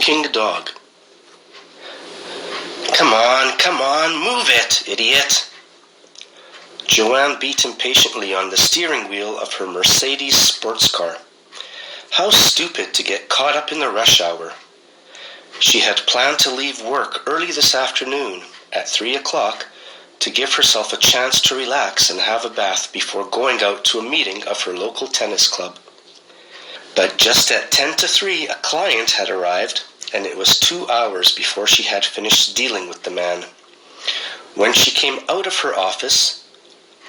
choking dog. Come on, move it, idiot. Joanne beat impatiently on the steering wheel of her Mercedes sports car. How stupid to get caught up in the rush hour. She had planned to leave work early this afternoon at 3 o'clock to give herself a chance to relax and have a bath before going out to a meeting of her local tennis club. But just at 10 to 3, a client had arrived, and it was 2 hours before she had finished dealing with the man. When she came out of her office,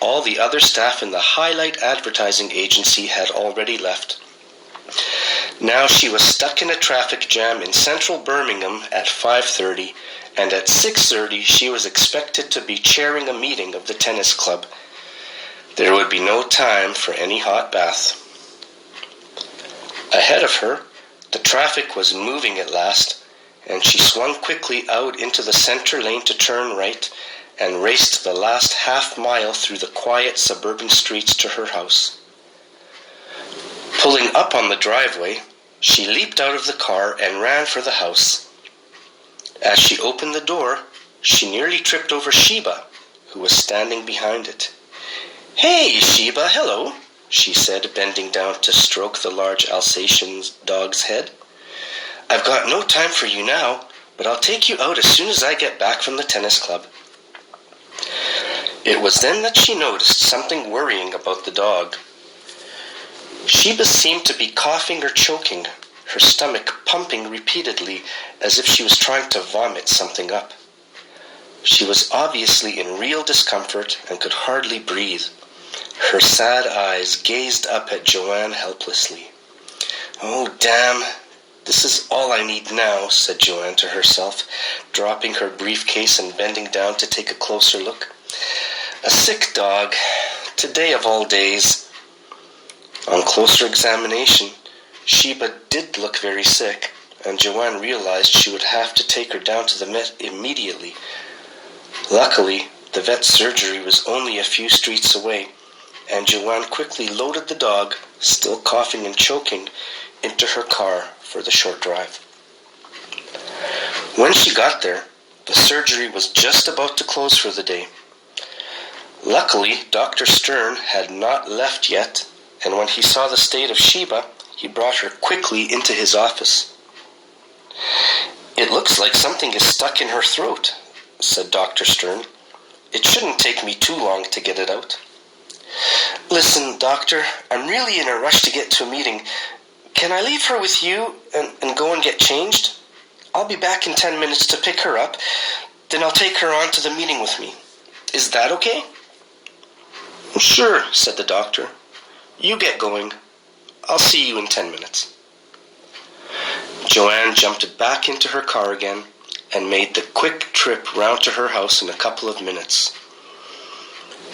all the other staff in the Highlight Advertising Agency had already left. Now she was stuck in a traffic jam in central Birmingham at 5:30, and at 6:30 she was expected to be chairing a meeting of the tennis club. There would be no time for any hot bath. Ahead of her, the traffic was moving at last, and she swung quickly out into the center lane to turn right and raced the last half mile through the quiet suburban streets to her house. Pulling up on the driveway, she leaped out of the car and ran for the house. As she opened the door, she nearly tripped over Sheba, who was standing behind it. "Hey, Sheba, hello," she said, bending down to stroke the large Alsatian dog's head. "I've got no time for you now, but I'll take you out as soon as I get back from the tennis club." It was then that she noticed something worrying about the dog. Sheba seemed to be coughing or choking, her stomach pumping repeatedly as if she was trying to vomit something up. She was obviously in real discomfort and could hardly breathe. Her sad eyes gazed up at Joanne helplessly. "Oh, damn, this is all I need now," said Joanne to herself, dropping her briefcase and bending down to take a closer look. "A sick dog, today of all days." On closer examination, Sheba did look very sick, and Joanne realized she would have to take her down to the vet immediately. Luckily, the vet's surgery was only a few streets away, and Joanne quickly loaded the dog, still coughing and choking, into her car for the short drive. When she got there, the surgery was just about to close for the day. Luckily, Dr. Stern had not left yet, and when he saw the state of Sheba, he brought her quickly into his office. "It looks like something is stuck in her throat," said Dr. Stern. "It shouldn't take me too long to get it out." "Listen, doctor, I'm really in a rush to get to a meeting. Can I leave her with you and go and get changed? I'll be back in 10 minutes to pick her up. Then I'll take her on to the meeting with me. Is that okay?" "Sure," said the doctor. "You get going. I'll see you in 10 minutes. Joanne jumped back into her car again and made the quick trip round to her house in a couple of minutes.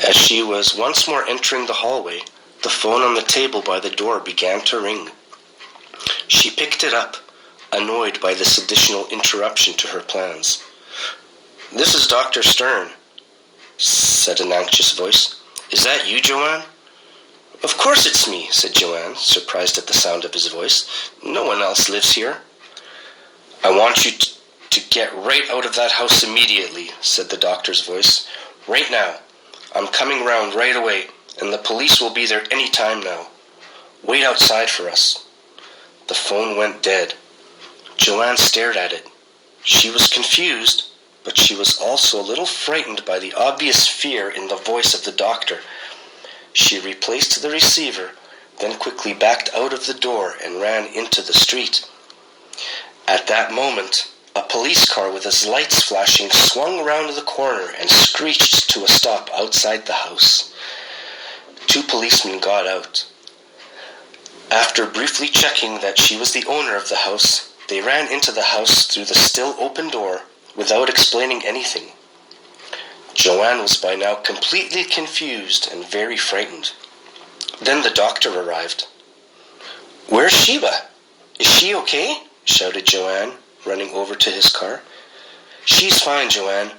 As she was once more entering the hallway, the phone on the table by the door began to ring. She picked it up, annoyed by this additional interruption to her plans. "This is Dr. Stern," said an anxious voice. "Is that you, Joanne?" "Of course it's me," said Joanne, surprised at the sound of his voice. "No one else lives here." "I want you to get right out of that house immediately," said the doctor's voice. "Right now. I'm coming round right away, and the police will be there any time now. Wait outside for us." The phone went dead. Joanne stared at it. She was confused, but she was also a little frightened by the obvious fear in the voice of the doctor. She replaced the receiver, then quickly backed out of the door and ran into the street. At that moment, a police car with its lights flashing swung round the corner and screeched to a stop outside the house. 2 policemen got out. After briefly checking that she was the owner of the house, they ran into the house through the still open door without explaining anything. Joanne was by now completely confused and very frightened. Then the doctor arrived. "Where's Sheba? Is she okay?" shouted Joanne, running over to his car. "She's fine, Joanne.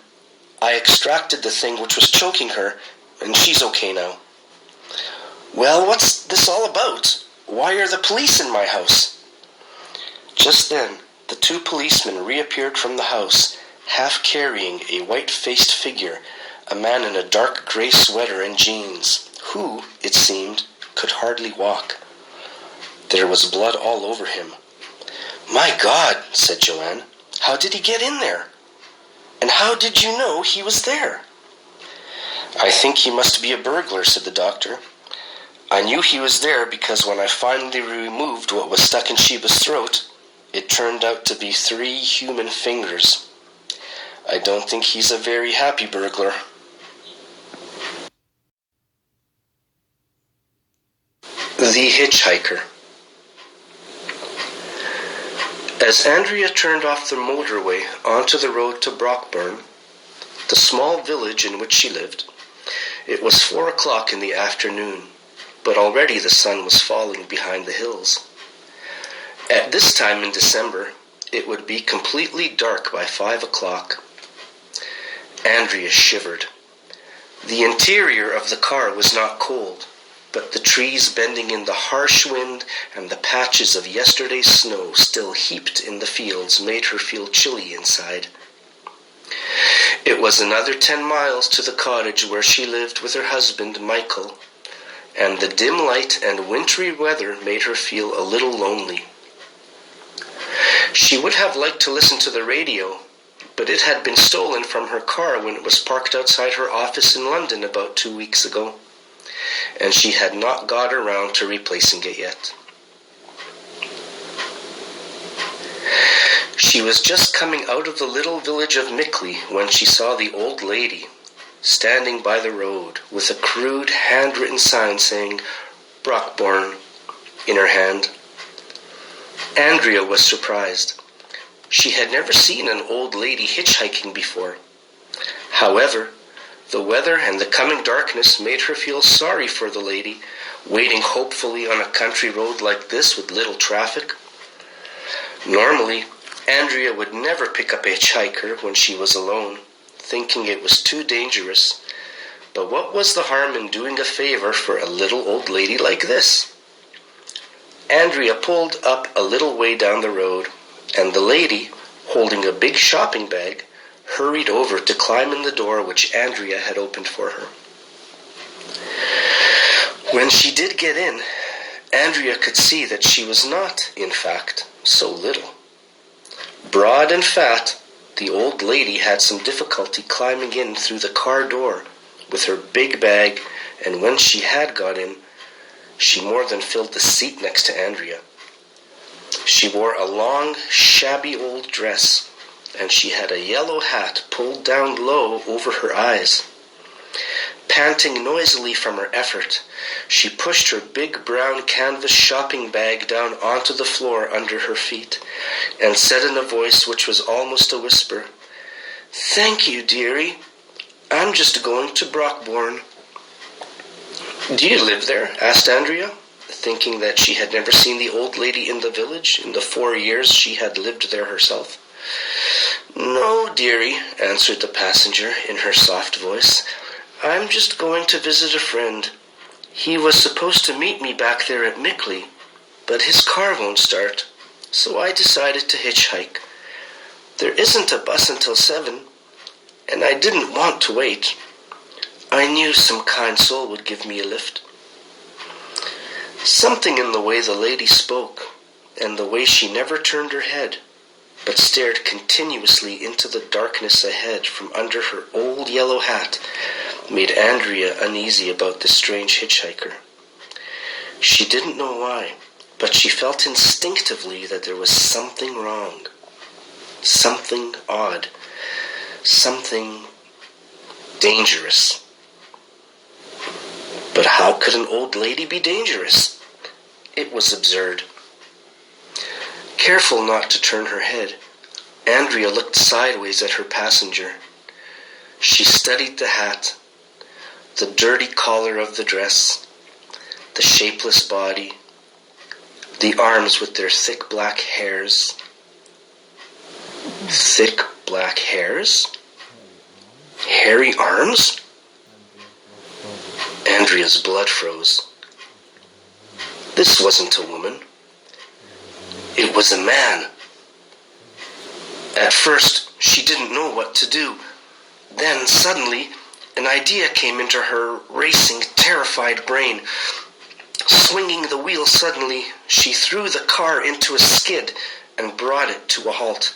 I extracted the thing which was choking her, and she's okay now." "Well, what's this all about? Why are the police in my house?" Just then, the two policemen reappeared from the house, half carrying a white-faced figure, a man in a dark grey sweater and jeans, who, it seemed, could hardly walk. There was blood all over him. "My God," said Joanne, "how did he get in there? And how did you know he was there?" "I think he must be a burglar," said the doctor. "I knew he was there because when I finally removed what was stuck in Sheba's throat, it turned out to be 3 human fingers. I don't think he's a very happy burglar." The Hitchhiker. As Andrea turned off the motorway onto the road to Brockburn, the small village in which she lived, it was 4 o'clock in the afternoon, but already the sun was falling behind the hills. At this time in December, it would be completely dark by 5 o'clock. Andrea shivered. The interior of the car was not cold, but the trees bending in the harsh wind and the patches of yesterday's snow still heaped in the fields made her feel chilly inside. It was another 10 miles to the cottage where she lived with her husband, Michael, and the dim light and wintry weather made her feel a little lonely. She would have liked to listen to the radio, but it had been stolen from her car when it was parked outside her office in London about 2 weeks ago, and she had not got around to replacing it yet. She was just coming out of the little village of Mickley when she saw the old lady standing by the road with a crude handwritten sign saying Brockburn in her hand. Andrea was surprised. She had never seen an old lady hitchhiking before. However, the weather and the coming darkness made her feel sorry for the lady, waiting hopefully on a country road like this with little traffic. Normally, Andrea would never pick up a hitchhiker when she was alone, thinking it was too dangerous. But what was the harm in doing a favor for a little old lady like this? Andrea pulled up a little way down the road, and the lady, holding a big shopping bag, hurried over to climb in the door which Andrea had opened for her. When she did get in, Andrea could see that she was not, in fact, so little. Broad and fat, the old lady had some difficulty climbing in through the car door with her big bag, and when she had got in, she more than filled the seat next to Andrea. She wore a long, shabby old dress, and she had a yellow hat pulled down low over her eyes. Panting noisily from her effort, she pushed her big brown canvas shopping bag down onto the floor under her feet and said in a voice which was almost a whisper, "Thank you, dearie. I'm just going to Brockburn." "Do you live there?" asked Andrea, thinking that she had never seen the old lady in the village in the 4 years she had lived there herself. "No, dearie," answered the passenger in her soft voice. "I'm just going to visit a friend. He was supposed to meet me back there at Mickley, but his car won't start, so I decided to hitchhike. There isn't a bus until 7, and I didn't want to wait. I knew some kind soul would give me a lift." Something in the way the lady spoke, and the way she never turned her head, but stared continuously into the darkness ahead from under her old yellow hat, made Andrea uneasy about this strange hitchhiker. She didn't know why, but she felt instinctively that there was something wrong, something odd, something dangerous. But how could an old lady be dangerous? It was absurd. Careful not to turn her head, Andrea looked sideways at her passenger. She studied the hat, the dirty collar of the dress, the shapeless body, the arms with their thick black hairs. Thick black hairs? Hairy arms? Andrea's blood froze. This wasn't a woman. It was a man. At first, she didn't know what to do. Then, suddenly, an idea came into her racing, terrified brain. Swinging the wheel suddenly, she threw the car into a skid and brought it to a halt.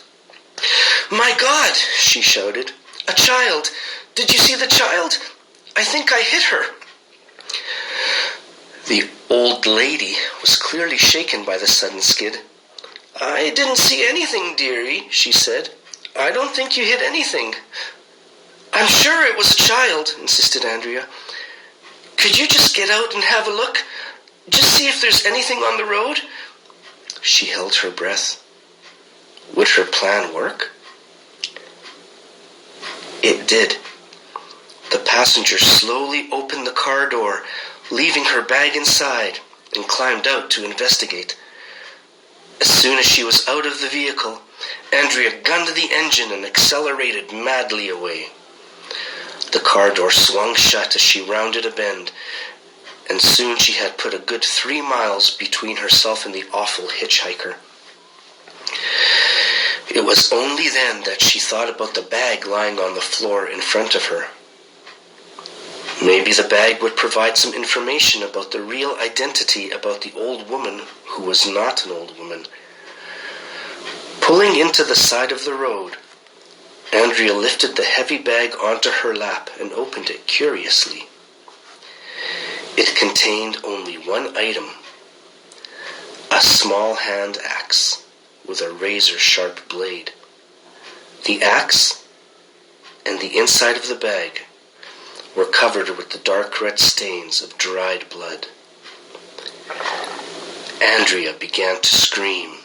"My God!" she shouted. "A child! Did you see the child? I think I hit her." The old lady was clearly shaken by the sudden skid. "I didn't see anything, dearie," she said. "I don't think you hit anything." "I'm sure it was a child," insisted Andrea. "Could you just get out and have a look? Just see if there's anything on the road?" She held her breath. Would her plan work? It did. The passenger slowly opened the car door, leaving her bag inside, and climbed out to investigate. As soon as she was out of the vehicle, Andrea gunned the engine and accelerated madly away. The car door swung shut as she rounded a bend, and soon she had put a good 3 miles between herself and the awful hitchhiker. It was only then that she thought about the bag lying on the floor in front of her. Maybe the bag would provide some information about the real identity about the old woman who was not an old woman. Pulling into the side of the road, Andrea lifted the heavy bag onto her lap and opened it curiously. It contained only one item: a small hand axe with a razor-sharp blade. The axe and the inside of the bag were covered with the dark red stains of dried blood. Andrea began to scream.